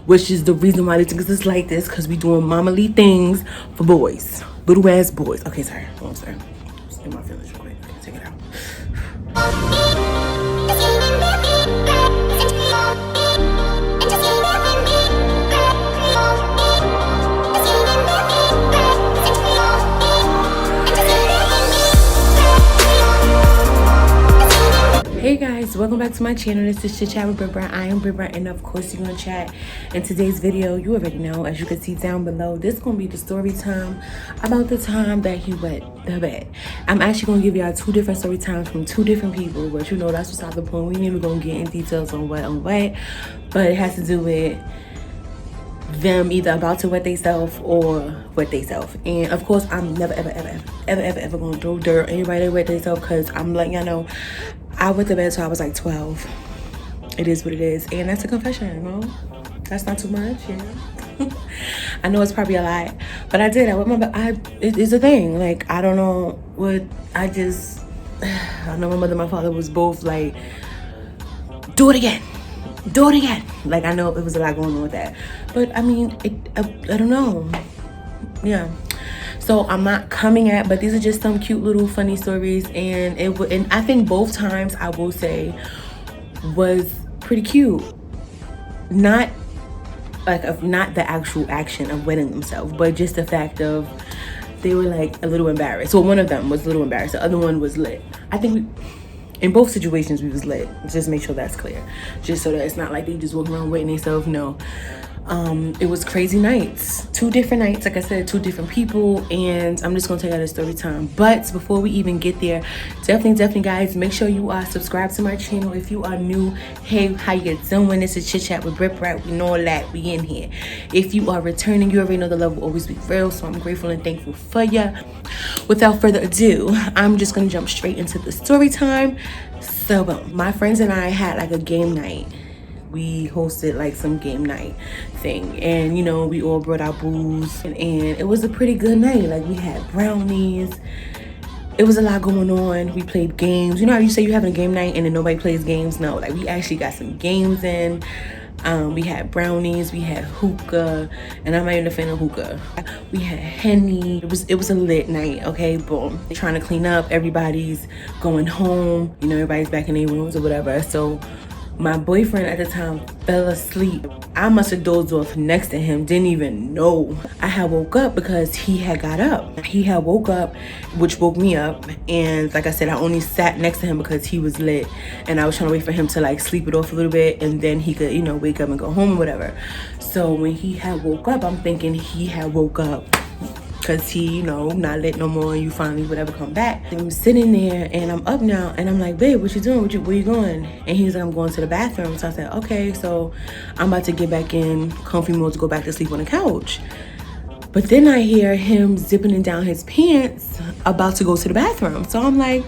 which is the reason why this is like this, because we doing mama-ly things for boys, little ass boys. Okay, sorry. Oh, I'm sorry. Just get my feelings real quick. Okay, take it out. Hey guys, welcome back to my channel. This is Chit Chat with BRUNCH. I am BRUNCH, and of course you're gonna chat. In today's video, you already know, as you can see down below, this is gonna be the story time about the time that he wet the bed. I'm actually gonna give y'all two different story times from two different people, but you know that's beside the point. We ain't even gonna get in details on what, but it has to do with them either about to wet themselves or wet themselves. And of course, I'm never ever gonna throw dirt on anybody that wet themselves, because I'm letting y'all know I went to bed till I was like 12. It is what it is, and that's a confession, you know? That's not too much, yeah. I know it's probably a lot, but I did. I went my bed. It's a thing. Like, I don't know what. I know my mother and my father was both like, do it again. Like, I know it was a lot going on with that, but I mean, I don't know. Yeah. So I'm not coming at, but these are just some cute little funny stories, and and I think both times, I will say, was pretty cute. Not the actual action of wetting themselves, but just the fact of they were like a little embarrassed. So one of them was a little embarrassed, the other one was lit. I think in both situations we was lit. Just make sure that's clear, just so that it's not like they just walking around wetting themselves. No. It was crazy nights, two different nights, like I said, two different people, and I'm just gonna tell you the story time. But before we even get there, definitely guys, make sure you are subscribed to my channel. If you are new, hey, how you doing? This is Chit Chat with BRUNCH. We know that we in here. If you are returning, you already know the love will always be real, so I'm grateful and thankful for ya. Without further ado, I'm just gonna jump straight into the story time. So my friends and I had like a game night. We hosted like some game night thing, and you know, we all brought our booze, and it was a pretty good night. Like, we had brownies. It was a lot going on. We played games. You know how you say you having a game night and then nobody plays games? No, like, we actually got some games in. We had brownies, we had hookah, and I'm not even a fan of hookah. We had Henny. It was a lit night, okay? Boom. Trying to clean up, everybody's going home, you know, everybody's back in their rooms or whatever. So my boyfriend at the time fell asleep. I must have dozed off next to him, didn't even know. I had woke up because he had got up. He had woke up, which woke me up. And like I said, I only sat next to him because he was lit. And I was trying to wait for him to like sleep it off a little bit, and then he could, you know, wake up and go home or whatever. So when he had woke up, I'm thinking he had woke up because he, you know, not lit no more, and you finally whatever come back. I'm sitting there and I'm up now, and I'm like, babe, what you doing? Where you going? And he's like, I'm going to the bathroom. So I said, okay. So I'm about to get back in comfy mode to go back to sleep on the couch. But then I hear him zipping down his pants, about to go to the bathroom. So I'm like,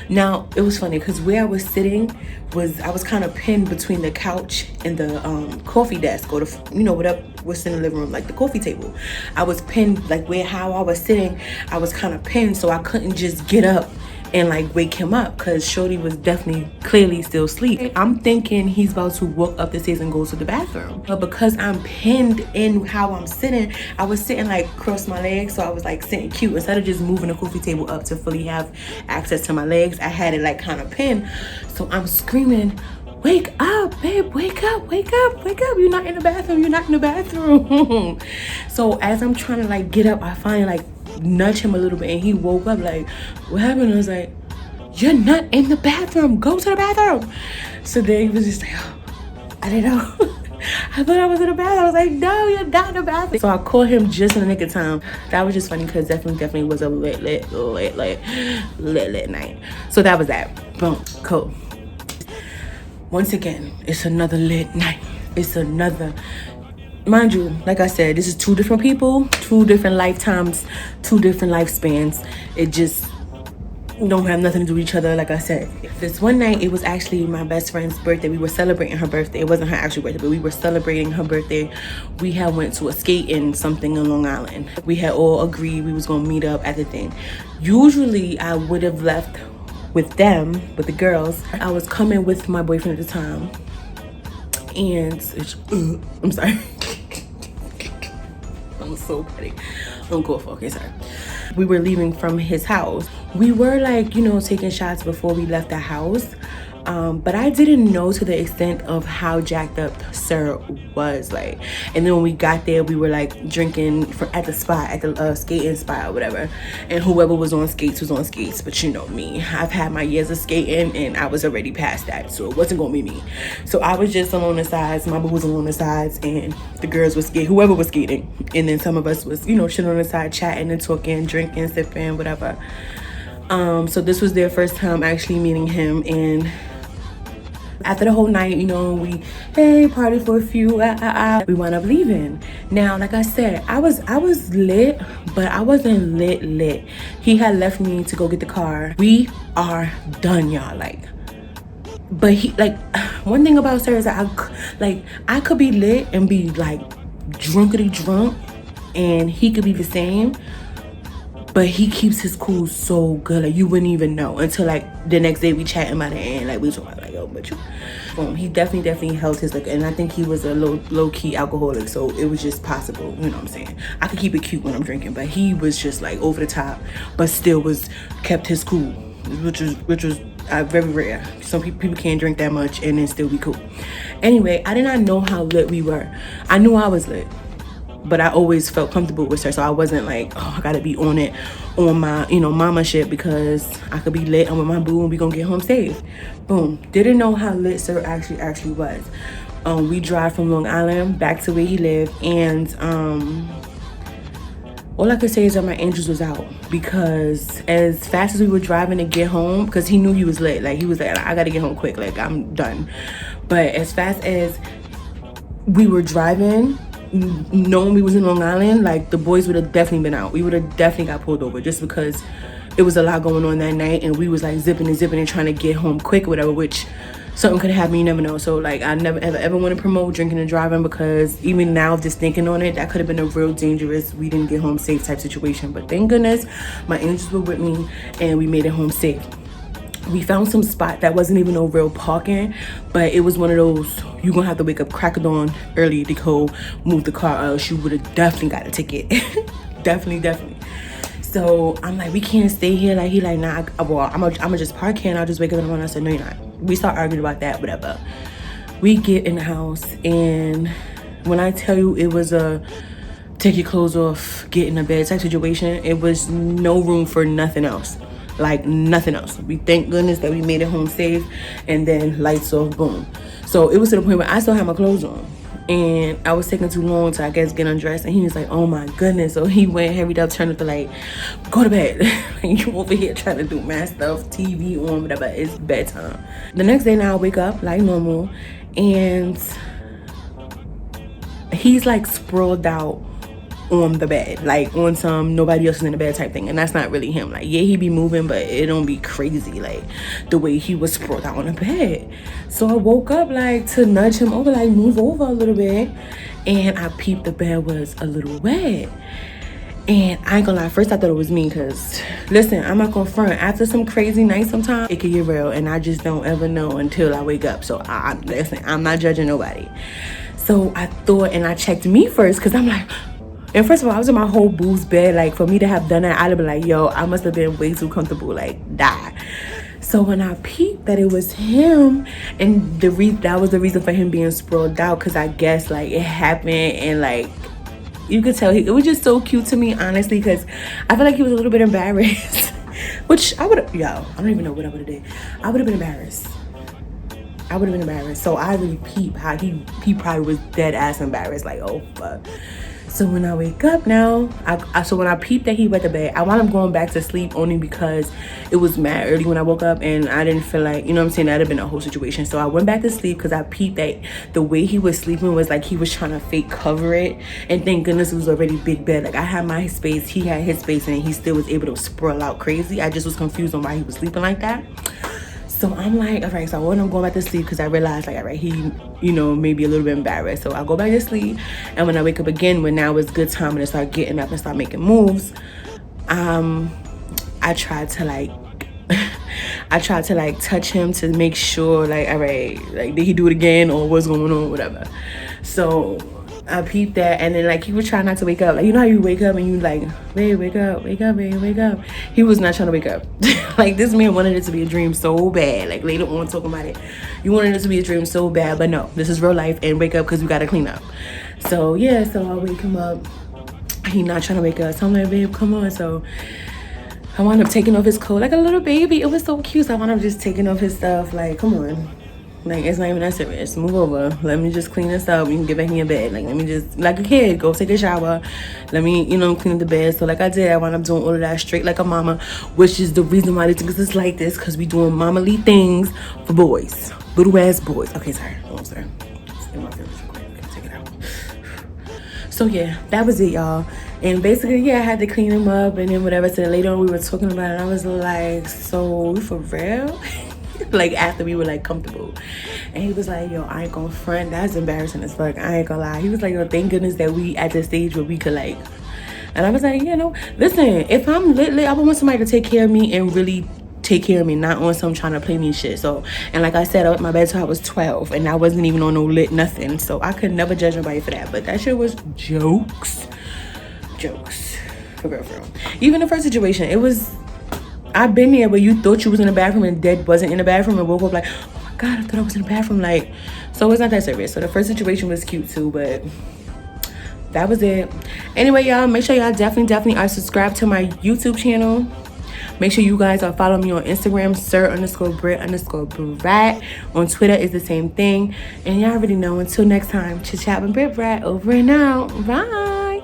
now it was funny because where I was sitting I was kind of pinned between the couch and the coffee desk, or the, you know, whatever was in the living room, like the coffee table. I was pinned, like how I was sitting, I was kind of pinned, so I couldn't just get up and like wake him up, because Shorty was definitely clearly still asleep. I'm thinking he's about to walk up the stairs and go to the bathroom, but because I'm pinned in how I'm sitting, I was sitting like cross my legs, so I was like sitting cute. Instead of just moving the coffee table up to fully have access to my legs, I had it like kind of pinned. So I'm screaming, wake up, babe, wake up. You're not in the bathroom. So as I'm trying to like get up, I finally like nudge him a little bit, and he woke up like, what happened? I was like, you're not in the bathroom, go to the bathroom. So then he was just like, oh, I didn't know. I thought I was in the bathroom. I was like, no, you're not in the bathroom. So I called him just in the nick of time. That was just funny, because definitely was a lit night. So that was that. Boom, cool. Once again, it's another lit night. It's another, mind you, like I said, this is two different people, two different lifetimes, two different lifespans. It just don't have nothing to do with each other. Like I said, this one night, it was actually my best friend's birthday. We were celebrating her birthday. It wasn't her actual birthday, but we were celebrating her birthday. We had went to a skating something in Long Island. We had all agreed we was gonna meet up at the thing. Usually I would have left with them, with the girls. I was coming with my boyfriend at the time, and I'm sorry. I'm so petty. Uncle, okay, sorry. We were leaving from his house. We were like, you know, taking shots before we left the house. But I didn't know to the extent of how jacked up Sir was, like. And then when we got there, we were like drinking at the spot, at the skating spot or whatever. And whoever was on skates was on skates. But you know me, I've had my years of skating and I was already past that, so it wasn't gonna be me. So I was just along the sides, my boo was along the sides, and the girls was skating, whoever was skating. And then some of us was, you know, chilling on the side, chatting and talking, drinking, sipping, whatever. So this was their first time actually meeting him, and after the whole night, you know, we party for a few, we wound up leaving. Now, like I said, I was lit, but I wasn't lit. He had left me to go get the car. We are done, y'all, like. But he, like, one thing about Sir is that I could be lit and be like drunkity drunk, and he could be the same. But he keeps his cool so good, like you wouldn't even know until like the next day we chatting about it, and like we talking about like, yo, but you, he definitely held his liquor, and I think he was a low key alcoholic, so it was just possible, you know what I'm saying? I could keep it cute when I'm drinking, but he was just like over the top, but still kept his cool, which was very rare. Some people can't drink that much and then still be cool. Anyway, I did not know how lit we were. I knew I was lit, but I always felt comfortable with Sir, so I wasn't like, oh, I gotta be on it, on my, you know, mama shit, because I could be lit, I'm with my boo and we gonna get home safe. Boom. Didn't know how lit Sir actually was. We drive from Long Island back to where he lived, and all I could say is that my angels was out, because as fast as we were driving to get home, because he knew he was lit, like he was like, I gotta get home quick, like I'm done. But as fast as we were driving, knowing we was in Long Island, like the boys would have definitely been out. We would have definitely got pulled over, just because it was a lot going on that night, and we was like zipping and trying to get home quick or whatever, which something could happen, you never know. So like I never ever want to promote drinking and driving, because even now just thinking on it, that could have been a real dangerous, we didn't get home safe type situation. But thank goodness my angels were with me and we made it home safe. We found some spot that wasn't even no real parking, but it was one of those, you gonna have to wake up crack of dawn early to go move the car, or else you would have definitely got a ticket. definitely. So I'm like, we can't stay here. Like he like, nah, I'm gonna just park here and I'll just wake up in the morning. I said, no, you're not. We start arguing about that, whatever. We get in the house, and when I tell you it was a take your clothes off, get in the bed type situation, it was no room for nothing else. Like nothing else. We thank goodness that we made it home safe, and then lights off, boom. So it was to the point where I still had my clothes on, and I was taking too long to, I guess, get undressed, and he was like, oh my goodness. So he went, hurried up, turned up the light, go to bed. You over here trying to do mad stuff, TV on, whatever, it's bedtime. The next day now I wake up like normal, and he's like sprawled out on the bed, like on some nobody else is in the bed type thing, and that's not really him. Like, yeah, he be moving, but it don't be crazy like the way he was sprawled out on the bed. So I woke up like to nudge him over, like move over a little bit, and I peeped the bed was a little wet. And I ain't gonna lie, first I thought it was me, because listen, I'm not gonna front, after some crazy night sometimes it can get real, and I just don't ever know until I wake up. So listen, I'm not judging nobody. So I thought, and I checked me first, because I'm like, and first of all, I was in my whole boo's bed. Like, for me to have done that, I'd have been like, yo, I must have been way too comfortable, like, die. So when I peeped that it was him, and that was the reason for him being sprawled out, because I guess, like, it happened, and, like, you could tell it was just so cute to me, honestly, because I feel like he was a little bit embarrassed. Which I don't even know what I would have did. I would have been embarrassed. So I really peeped how he probably was dead ass embarrassed, like, oh, fuck. So when I wake up now, so when I peeped that he went to bed, I wound up going back to sleep only because it was mad early when I woke up, and I didn't feel like, you know what I'm saying, that'd have been a whole situation. So I went back to sleep because I peeped that the way he was sleeping was like he was trying to fake cover it, and thank goodness it was already big bed. Like, I had my space, he had his space, and he still was able to sprawl out crazy. I just was confused on why he was sleeping like that. So I'm like, all right, so I I'm going back to sleep because I realized, like, all right, he, you know, maybe a little bit embarrassed. So I go back to sleep, and when I wake up again, when now it's good time to start getting up and start making moves, I tried to like touch him to make sure, like, all right, like, did he do it again or what's going on, whatever. So I peeped that, and then like he was trying not to wake up. Like, you know how you wake up and you like, babe, wake up, babe, wake up. He was not trying to wake up. Like, this man wanted it to be a dream so bad. Like, later on talking about it, you wanted it to be a dream so bad, but no, this is real life, and wake up because we gotta clean up. So yeah, so I wake him up. He not trying to wake up. So I'm like, babe, come on. So I wound up taking off his coat like a little baby. It was so cute. So I wound up just taking off his stuff. Like, come on. Like, it's not even that serious. Move over. Let me just clean this up. You can get back in your bed. Like, let me just, like a kid, go take a shower. Let me, you know, clean the bed. So like I did, I wound up doing all of that straight like a mama, which is the reason why they think it's like this, because we doing mama-ly things for boys. Little ass boys. Okay, sorry. Oh, I'm sorry. Just in my feelings real quick. Okay, take it out. So yeah, that was it, y'all. And basically, yeah, I had to clean him up and then whatever. So later on we were talking about it, and I was like, so for real? Like, after we were like comfortable, and he was like, yo, I ain't gonna front, that's embarrassing as fuck, I ain't gonna lie. He was like, yo, thank goodness that we at the stage where we could like. And I was like, you know, listen, if I'm lit, I would want somebody to take care of me and really take care of me, not on some trying to play me shit. So, and like I said, I went my bed till I was 12, and I wasn't even on no lit nothing, so I could never judge nobody for that. But that shit was jokes for real. Even the first situation, it was, I've been there where you thought you was in the bathroom and dead wasn't in the bathroom, and woke up like, oh my God, I thought I was in the bathroom. Like, so it's not that serious. So the first situation was cute too, but that was it. Anyway, y'all, make sure y'all definitely are subscribed to my YouTube channel. Make sure you guys are following me on Instagram, sir_Brit_Brat. On Twitter is the same thing. And y'all already know, until next time, chit chat with Brit Brat, over and out. Bye.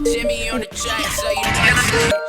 Jimmy on the track, so you